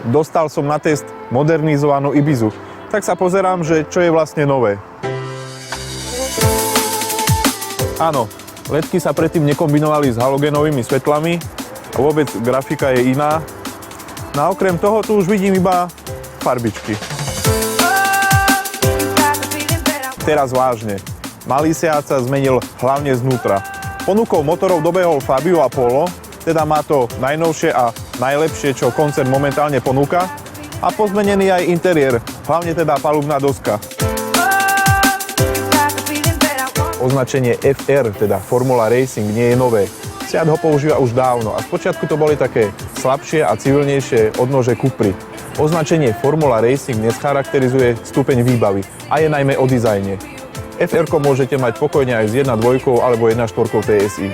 dostal som na test modernizovanú Ibizu. Tak sa pozerám, že čo je vlastne nové. Áno, ledky sa predtým nekombinovali s halogénovými svetlami a vôbec grafika je iná. No a okrem toho tu už vidím iba farbičky. Teraz vážne. Malý Seat sa zmenil hlavne znútra. Ponukou motorov dobehol Fabio a Polo, teda má to najnovšie a najlepšie, čo koncern momentálne ponúka, a pozmenený aj interiér, hlavne teda palubná doska. Označenie FR, teda Formula Racing, nie je nové. Seat ho používa už dávno a spočiatku to boli také slabšie a civilnejšie odnože Cupry. Označenie Formula Racing dnes charakterizuje stupeň výbavy a je najmä o dizajne. FR-ko môžete mať pokojne aj s 1.2 alebo 1.4 TSI.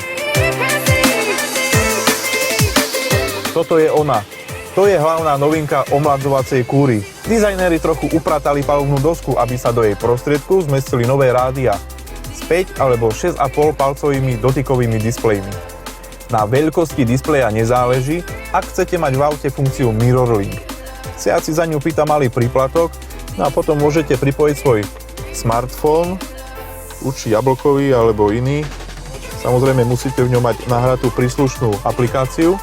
Toto je ona. To je hlavná novinka omladzovacej kúry. Dizajnéri trochu upratali palubnú dosku, aby sa do jej prostriedku zmestili nové rádia s 5 alebo 6,5 palcovými dotykovými displejmi. Na veľkosti displeja nezáleží, ak chcete mať v aute funkciu MirrorLink. Seat si za ňu pýta malý príplatok, no a potom môžete pripojiť svoj smartfón, určite jablkový alebo iný. Samozrejme musíte v ňom mať nahratú príslušnú aplikáciu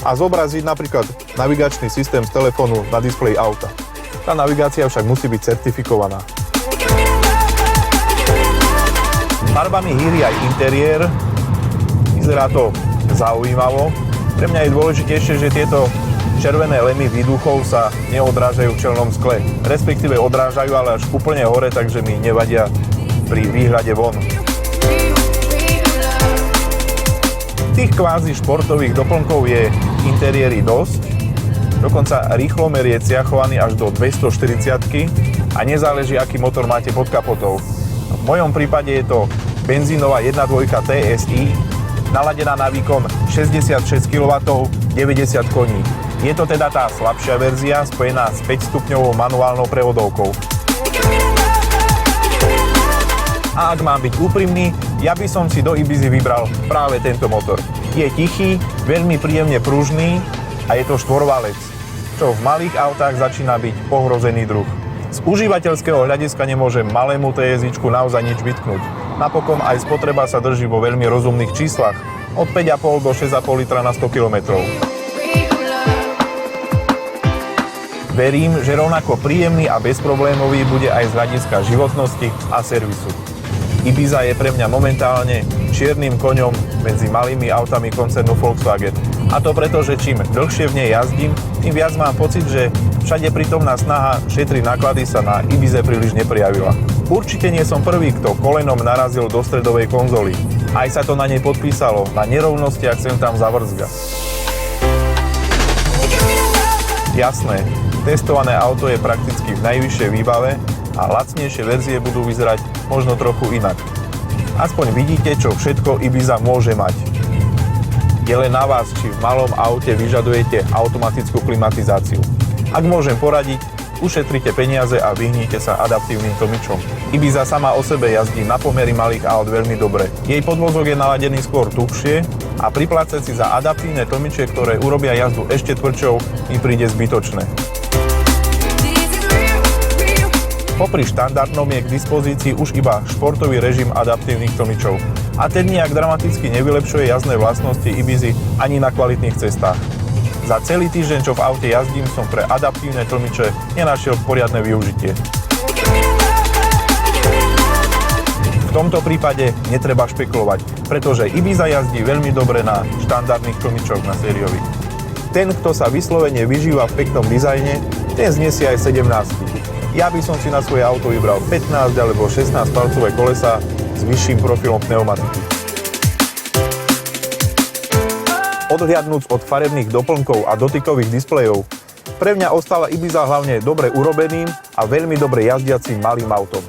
a zobraziť napríklad navigačný systém z telefónu na displeji auta. Tá navigácia však musí byť certifikovaná. Farbami hýri aj interiér. Vyzerá to zaujímavo. Pre mňa je dôležitejšie, že tieto červené lemy výduchov sa neodrážajú v čelnom skle. Respektíve odrážajú, ale až úplne hore, takže mi nevadia pri výhľade von. Tých kvázi športových doplnkov je v interiéri dosť. Dokonca rýchlomer je ciachovaný až do 240-ky a nezáleží, aký motor máte pod kapotou. V mojom prípade je to benzínová 1.2 TSI, naladená na výkon 66 kW, 90 koní. Je to teda tá slabšia verzia, spojená s 5-stupňovou manuálnou prevodovkou. A ak mám byť úprimný, ja by som si do Ibizy vybral práve tento motor. Je tichý, veľmi príjemne pružný a je to štvorvalec, čo v malých autách začína byť pohrozený druh. Z užívateľského hľadiska nemôžem malému TSIčku naozaj nič vytknúť. Napokon aj spotreba sa drží vo veľmi rozumných číslach, od 5,5 do 6,5 litra na 100 km. Verím, že rovnako príjemný a bezproblémový bude aj z hľadiska životnosti a servisu. Ibiza je pre mňa momentálne čiernym koňom medzi malými autami koncernu Volkswagen. A to preto, že čím dlhšie v nej jazdím, tým viac mám pocit, že všade prítomná snaha šetriť náklady sa na Ibize príliš neprijavila. Určite nie som prvý, kto kolenom narazil do stredovej konzoly. Aj sa to na nej podpísalo, na nerovnostiach sem tam zavrzga. Jasné, testované auto je prakticky v najvyššej výbave a lacnejšie verzie budú vyzerať možno trochu inak. Aspoň vidíte, čo všetko Ibiza môže mať. Je len na vás, či v malom aute vyžadujete automatickú klimatizáciu. Ak môžem poradiť, ušetrite peniaze a vyhnite sa adaptívnym tlmičom. Ibiza sama o sebe jazdí na pomery malých aut veľmi dobre. Jej podvozok je naladený skôr tuhšie a priplácať si za adaptívne tlmiče, ktoré urobia jazdu ešte tvrdšou, mi príde zbytočné. Popri štandardnom je k dispozícii už iba športový režim adaptívnych tlmičov. A ten nijak dramaticky nevylepšuje jazdné vlastnosti Ibizy ani na kvalitných cestách. Za celý týždeň, čo v aute jazdím, som pre adaptívne tlmiče nenašiel poriadne využitie. V tomto prípade netreba špekulovať, pretože Ibiza jazdí veľmi dobre na štandardných tlmičoch na sériových. Ten, kto sa vyslovene vyžíva v peknom dizajne, ten znesie aj 17. Ja by som si na svoje auto vybral 15 alebo 16 palcové kolesa s vyšším profilom pneumatiky. Odhliadnúc od farebných doplnkov a dotykových displejov, pre mňa ostala Ibiza hlavne dobre urobeným a veľmi dobre jazdiacím malým autom.